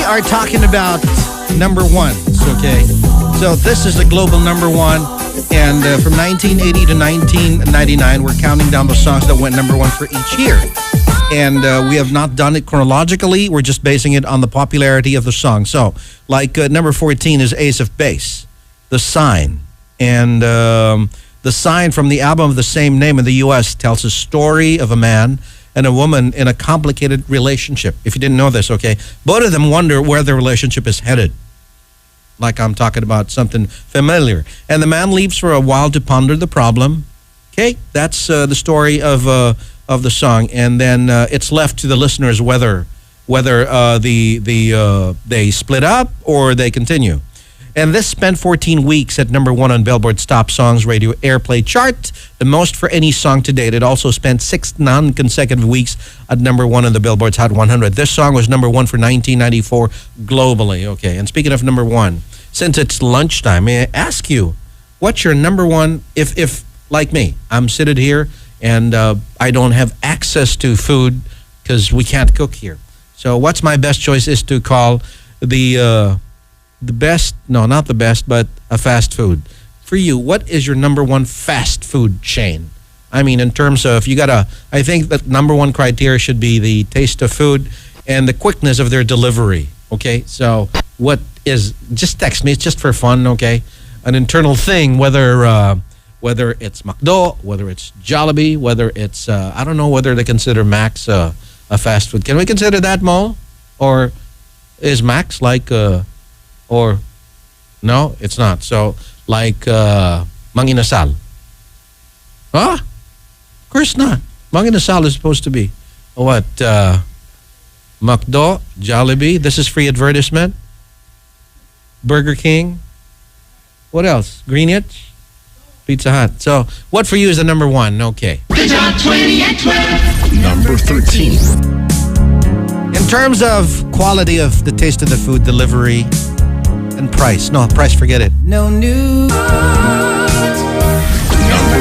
are talking about number ones, okay? So this is the global number one. And from 1980 to 1999, we're counting down the songs that went number one for each year. And we have not done it chronologically. We're just basing it on the popularity of the song. So, like number 14 is Ace of Base, The Sign. And The Sign from the album of the same name in the U.S. tells a story of a man and a woman in a complicated relationship. If you didn't know this, okay? Both of them wonder where their relationship is headed. Like I'm talking about something familiar. And the man leaves for a while to ponder the problem. Okay, that's the story of the song. And then it's left to the listeners whether they split up or they continue. And this spent 14 weeks at number one on Billboard's Top Songs Radio Airplay chart, the most for any song to date. It also spent 6 non-consecutive weeks at number one on the Billboard's Hot 100. This song was number one for 1994 globally. Okay, and speaking of number one, since it's lunchtime, may I ask you, what's your number one, if like me, I'm sitting here and I don't have access to food because we can't cook here. So what's my best choice is to call the best, no, not the best, but a fast food. For you, what is your number one fast food chain? I mean, in terms of, I think that number one criteria should be the taste of food and the quickness of their delivery, okay? So what is, just text me, it's just for fun, okay? An internal thing, whether it's McDo, whether it's Jollibee, whether it's, I don't know whether they consider Max a fast food. Can we consider that, Mo? Or is Max like, or no, it's not. So like Mang Inasal. Huh? Of course not. Mang Inasal is supposed to be what? McDo, Jollibee. This is free advertisement. Burger King. What else? Greenwich? Pizza Hut. So what for you is the number one? Okay. The Top 20 at 12. Number 13. In terms of quality of the taste of the food, delivery, and price. No, price, forget it. No news. Number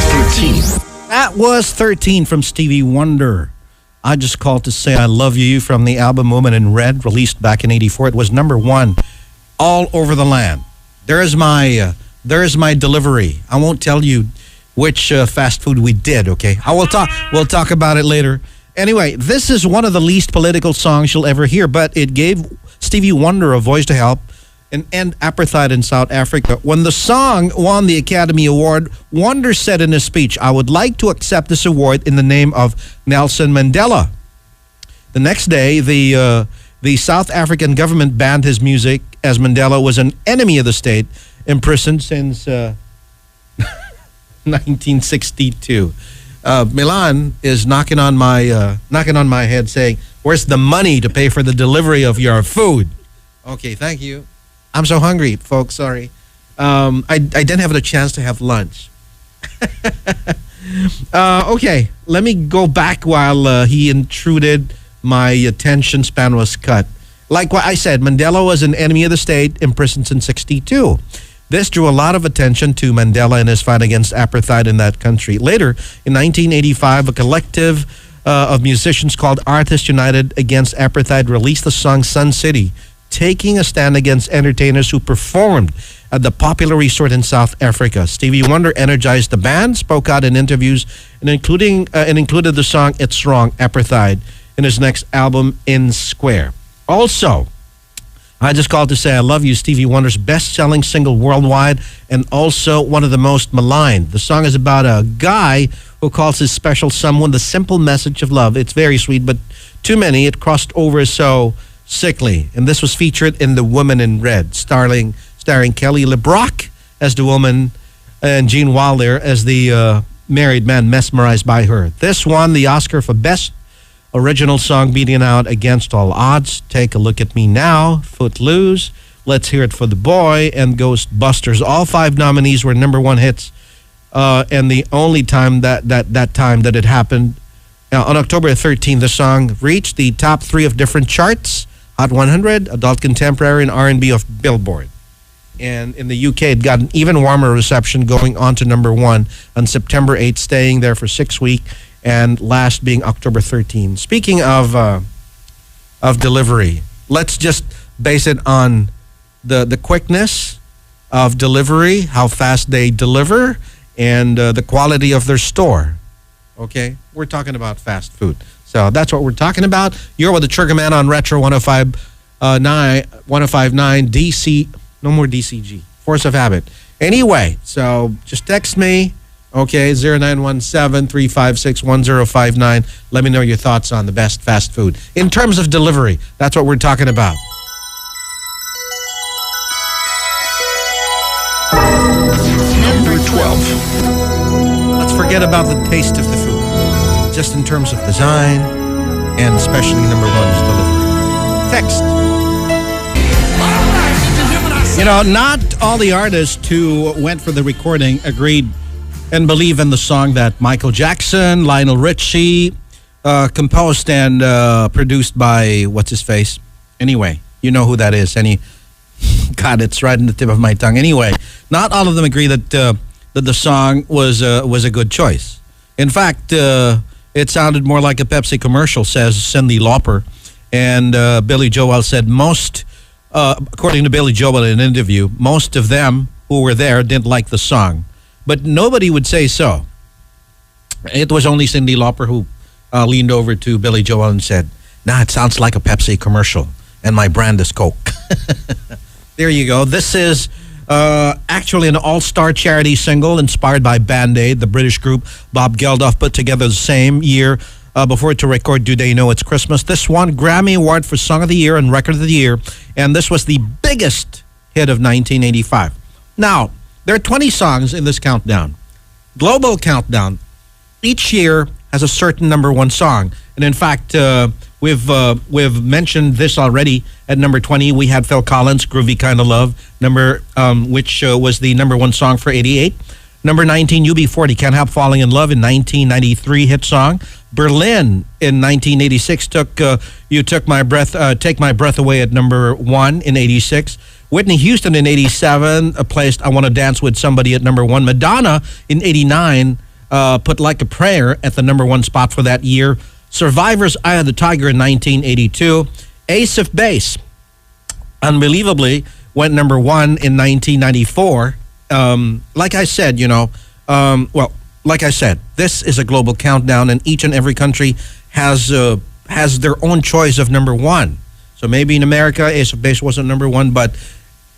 13. That was 13 from Stevie Wonder. I Just Called to Say I Love You from the album Woman in Red, released back in 84. It was number one all over the land. There is my delivery. I won't tell you which fast food we did, okay? We'll talk about it later. Anyway, this is one of the least political songs you'll ever hear, but it gave Stevie Wonder a voice to help and end apartheid in South Africa. When the song won the Academy Award, Wonder said in his speech, "I would like to accept this award in the name of Nelson Mandela." The next day, the South African government banned his music as Mandela was an enemy of the state, imprisoned since 1962. Milan is knocking on my head saying, "Where's the money to pay for the delivery of your food?" Okay, thank you. I'm so hungry, folks. Sorry. I didn't have the chance to have lunch. Okay, let me go back while he intruded. My attention span was cut. Like what I said, Mandela was an enemy of the state, imprisoned in 1962. This drew a lot of attention to Mandela and his fight against apartheid in that country. Later, in 1985, a collective of musicians called Artists United Against Apartheid released the song Sun City, taking a stand against entertainers who performed at the popular resort in South Africa. Stevie Wonder energized the band, spoke out in interviews, and included the song It's Wrong, Apartheid, in his next album, In Square. Also, I Just Called to Say I Love You, Stevie Wonder's best-selling single worldwide, and also one of the most maligned. The song is about a guy who calls his special someone the simple message of love. It's very sweet, but too many, it crossed over so sickly. And this was featured in The Woman in Red, starring Kelly LeBrock as the woman and Gene Wilder as the married man mesmerized by her. This won the Oscar for Best Original Song, beating out Against All Odds, Take a Look at Me Now, Footloose, Let's Hear It for the Boy, and Ghostbusters. All 5 nominees were number one hits, and the only time that it happened. Now, on October 13th, the song reached the top 3 of different charts, Hot 100, Adult Contemporary, and R&B of Billboard. And in the UK, it got an even warmer reception, going on to number 1 on September 8th, staying there for 6 weeks, and last being October 13th. Speaking of delivery, let's just base it on the quickness of delivery, how fast they deliver, and the quality of their store. Okay? We're talking about fast food. So that's what we're talking about. You're with the Triggerman on Retro 1059 DC. No more DCG. Force of habit. Anyway, so just text me. Okay, 0917-356-1059. Let me know your thoughts on the best fast food. In terms of delivery, that's what we're talking about. Number 12. Let's forget about the taste of the food. Just in terms of design, and especially number one's delivery. Text. You know, not all the artists who went for the recording agreed and believe in the song that Michael Jackson, Lionel Richie composed and produced by, what's his face? Anyway, you know who that is. God, it's right in the tip of my tongue. Anyway, not all of them agree that the song was a good choice. In fact, it sounded more like a Pepsi commercial, says Cyndi Lauper. And Billy Joel said according to Billy Joel in an interview, most of them who were there didn't like the song. But nobody would say so. It was only Cyndi Lauper who leaned over to Billy Joel and said, "Nah, it sounds like a Pepsi commercial, and my brand is Coke." There you go. This is actually an all-star charity single inspired by Band-Aid, the British group Bob Geldof put together the same year before to record Do They Know It's Christmas. This won Grammy Award for Song of the Year and Record of the Year, and this was the biggest hit of 1985. Now, there are 20 songs in this countdown. Global countdown. Each year has a certain number one song. And in fact, we've mentioned this already. At number 20, we had Phil Collins' Groovy Kind of Love, which was the number one song for 88. Number 19, UB40, Can't Help Falling in Love, in 1993 hit song. Berlin in 1986 took Take My Breath Away at number 1 in 86. Whitney Houston in 87 placed I Want to Dance with Somebody at number 1. Madonna in 89 put Like a Prayer at the number 1 spot for that year. Survivor's Eye of the Tiger in 1982. Ace of Base, unbelievably, went number 1 in 1994. Like I said, like I said, this is a global countdown, and each and every country has their own choice of number 1. So maybe in America, Ace of Base wasn't number 1, but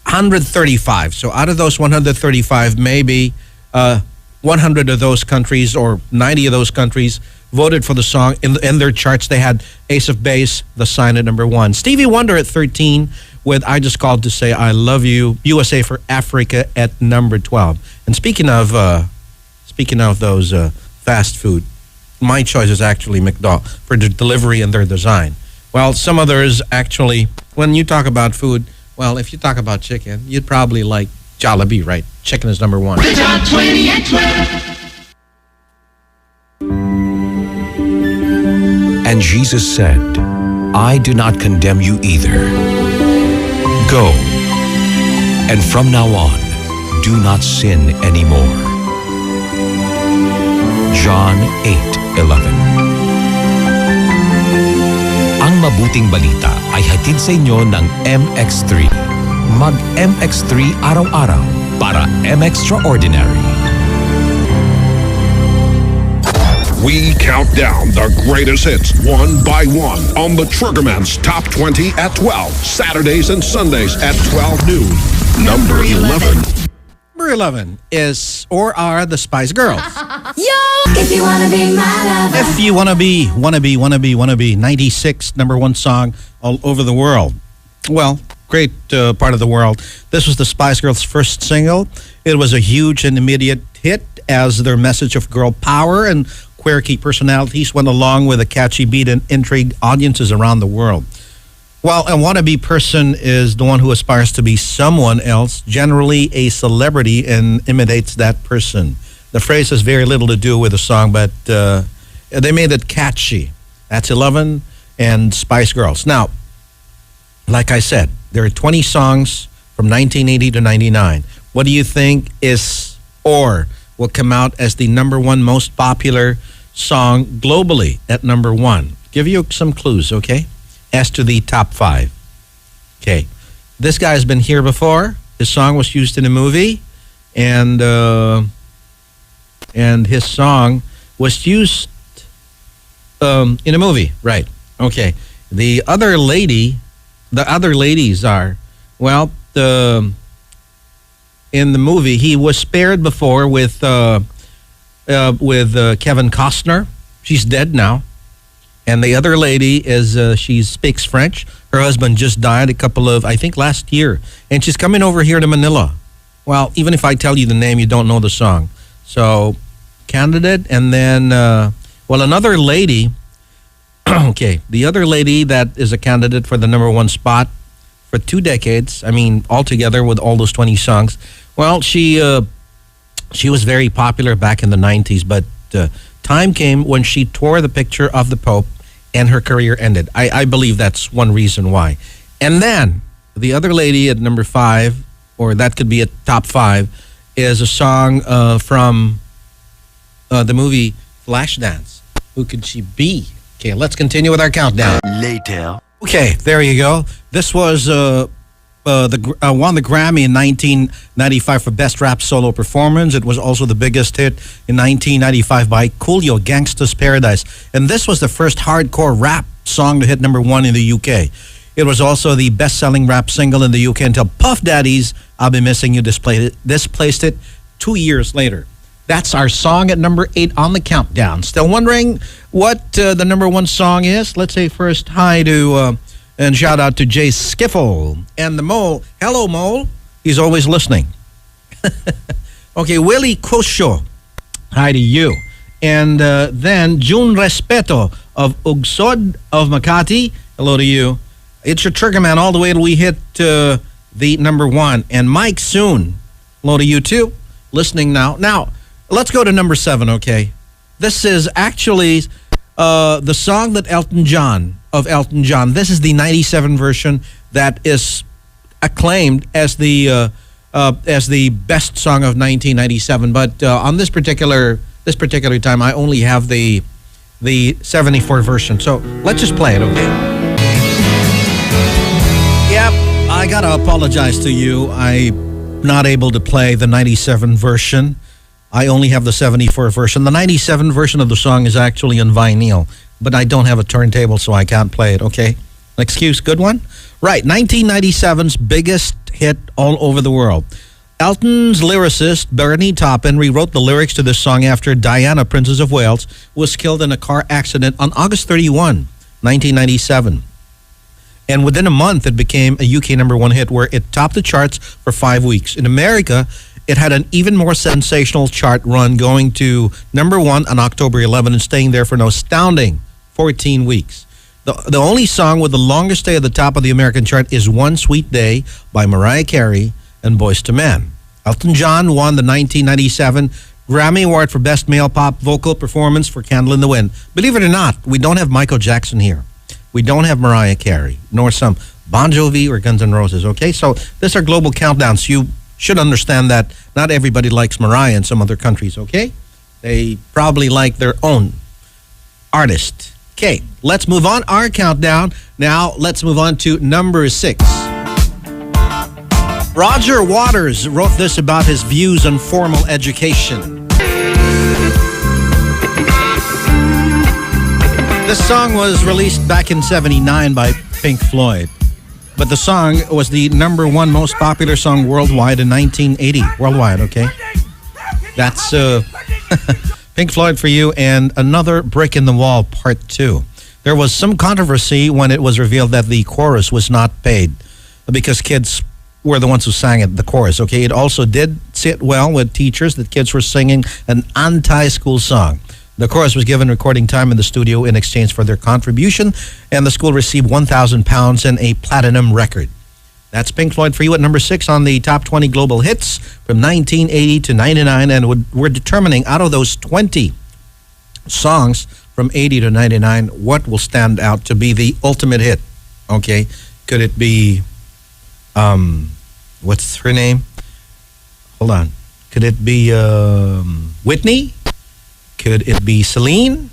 135. So out of those 135, maybe 100 of those countries or 90 of those countries voted for the song. In their charts, they had Ace of Base, The Sign at number 1. Stevie Wonder at 13 with I Just Called to Say I Love You. USA for Africa at number 12. And speaking of those fast food, my choice is actually McDonald's for the delivery and their design. Well, some others actually, when you talk about food, well, if you talk about chicken, you'd probably like Jollibee, right? Chicken is number 1. The top 20 at 12. And Jesus said, I do not condemn you either. Go, and from now on, do not sin anymore. John 8:11. Ang mabuting balita ay hatid sa inyo ng MX3. Mag-MX3 araw-araw para M-Extraordinary. We count down the greatest hits one by one on the Triggerman's Top 20 at 12, Saturdays and Sundays at 12 noon. Number 11. Number 11 is or are the Spice Girls. If you wanna be my lover. If you wanna be, 96 number 1 song all over the world. Well, great part of the world. This was the Spice Girls' first single. It was a huge and immediate hit as their message of girl power and quirky personalities went along with a catchy beat and intrigued audiences around the world. Well, a wannabe person is the one who aspires to be someone else, generally a celebrity, and imitates that person. The phrase has very little to do with the song, but they made it catchy. That's 11 and Spice Girls. Now, like I said, there are 20 songs from 1980 to 99. What do you think is or will come out as the number 1 most popular song globally at number 1? Give you some clues, okay? As to the top 5. Okay. This guy's been here before. His song was used in a movie, and his song was used in a movie. Right. Okay. The other ladies are, well, in the movie, he was paired before with Kevin Costner. She's dead now. And the other lady is, she speaks French. Her husband just died I think last year. And she's coming over here to Manila. Well, even if I tell you the name, you don't know the song. So, candidate, and then, another lady, okay, the other lady that is a candidate for the number one spot for 2 decades, I mean, altogether with all those 20 songs, well, she was very popular back in the 90s, but time came when she tore the picture of the Pope and her career ended. I believe that's one reason why. And then the other lady at number 5, or that could be a top 5, is a song from the movie Flashdance. Who could she be? Okay, let's continue with our countdown. Later. Okay, there you go. This was won the Grammy in 1995 for Best Rap Solo Performance. It was also the biggest hit in 1995 by Coolio, Gangsta's Paradise. And this was the first hardcore rap song to hit number 1 in the UK. It was also the best-selling rap single in the UK until Puff Daddy's I'll Be Missing You displaced it 2 years later. That's our song at number 8 on the countdown. Still wondering what the number 1 song is? Let's say first hi to... and shout out to Jay Skiffle and the Mole. Hello, Mole. He's always listening. Okay, Willie Cosio. Hi to you. And then June Respeto of Ugsod of Makati. Hello to you. It's your Triggerman all the way till we hit the number 1. And Mike Soon. Hello to you too. Listening now. Now, let's go to number 7, okay? This is actually the song that Elton John. This is the 97 version that is acclaimed as the best song of 1997. But on this particular time, I only have the 74 version. So let's just play it, okay? Yep, I gotta apologize to you. I'm not able to play the 97 version. I only have the 74 version. The 97 version of the song is actually on vinyl, but I don't have a turntable, so I can't play it, okay? Excuse, good one? Right, 1997's biggest hit all over the world. Elton's lyricist, Bernie Taupin, rewrote the lyrics to this song after Diana, Princess of Wales, was killed in a car accident on August 31, 1997. And within a month, it became a UK number 1 hit where it topped the charts for 5 weeks. In America, it had an even more sensational chart run, going to number 1 on October 11 and staying there for an astounding 14 weeks. The only song with the longest stay at the top of the American chart is One Sweet Day by Mariah Carey and Boyz II Men. Elton John won the 1997 Grammy Award for Best Male Pop Vocal Performance for Candle in the Wind. Believe it or not, we don't have Michael Jackson here. We don't have Mariah Carey, nor some Bon Jovi or Guns N' Roses, okay? So this are global countdowns. You should understand that not everybody likes Mariah in some other countries, okay? They probably like their own artist. Okay, let's move on. Our countdown. Now, let's move on to number 6. Roger Waters wrote this about his views on formal education. This song was released back in '79 by Pink Floyd. But the song was the number 1 most popular song worldwide in 1980. Worldwide, okay? That's Pink Floyd for you, and Another Brick in the Wall, Part 2. There was some controversy when it was revealed that the chorus was not paid because kids were the ones who sang it, the chorus, okay? It also did sit well with teachers that kids were singing an anti-school song. The chorus was given recording time in the studio in exchange for their contribution, and the school received £1,000 and a platinum record. That's Pink Floyd for you at number 6 on the top 20 global hits from 1980 to 99, and we're determining out of those 20 songs from 80 to 99, what will stand out to be the ultimate hit, okay? Could it be, what's her name? Hold on. Could it be Whitney? Could it be Celine?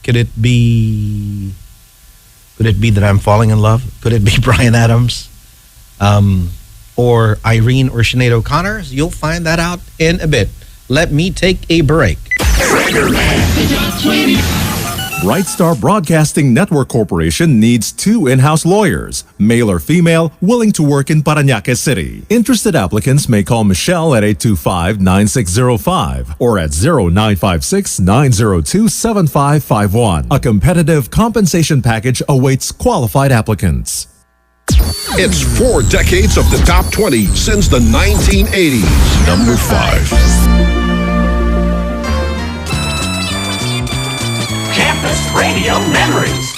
Could it be Could it be that I'm falling in love? Could it be Bryan Adams? Or Irene or Sinead O'Connor? You'll find that out in a bit. Let me take a break. Bright Star Broadcasting Network Corporation needs 2 in-house lawyers, male or female, willing to work in Parañaque City. Interested applicants may call Michelle at 825-9605 or at 0956-902-7551. A competitive compensation package awaits qualified applicants. It's 4 decades of the top 20 since the 1980s. Number 5. Campus Radio Memories.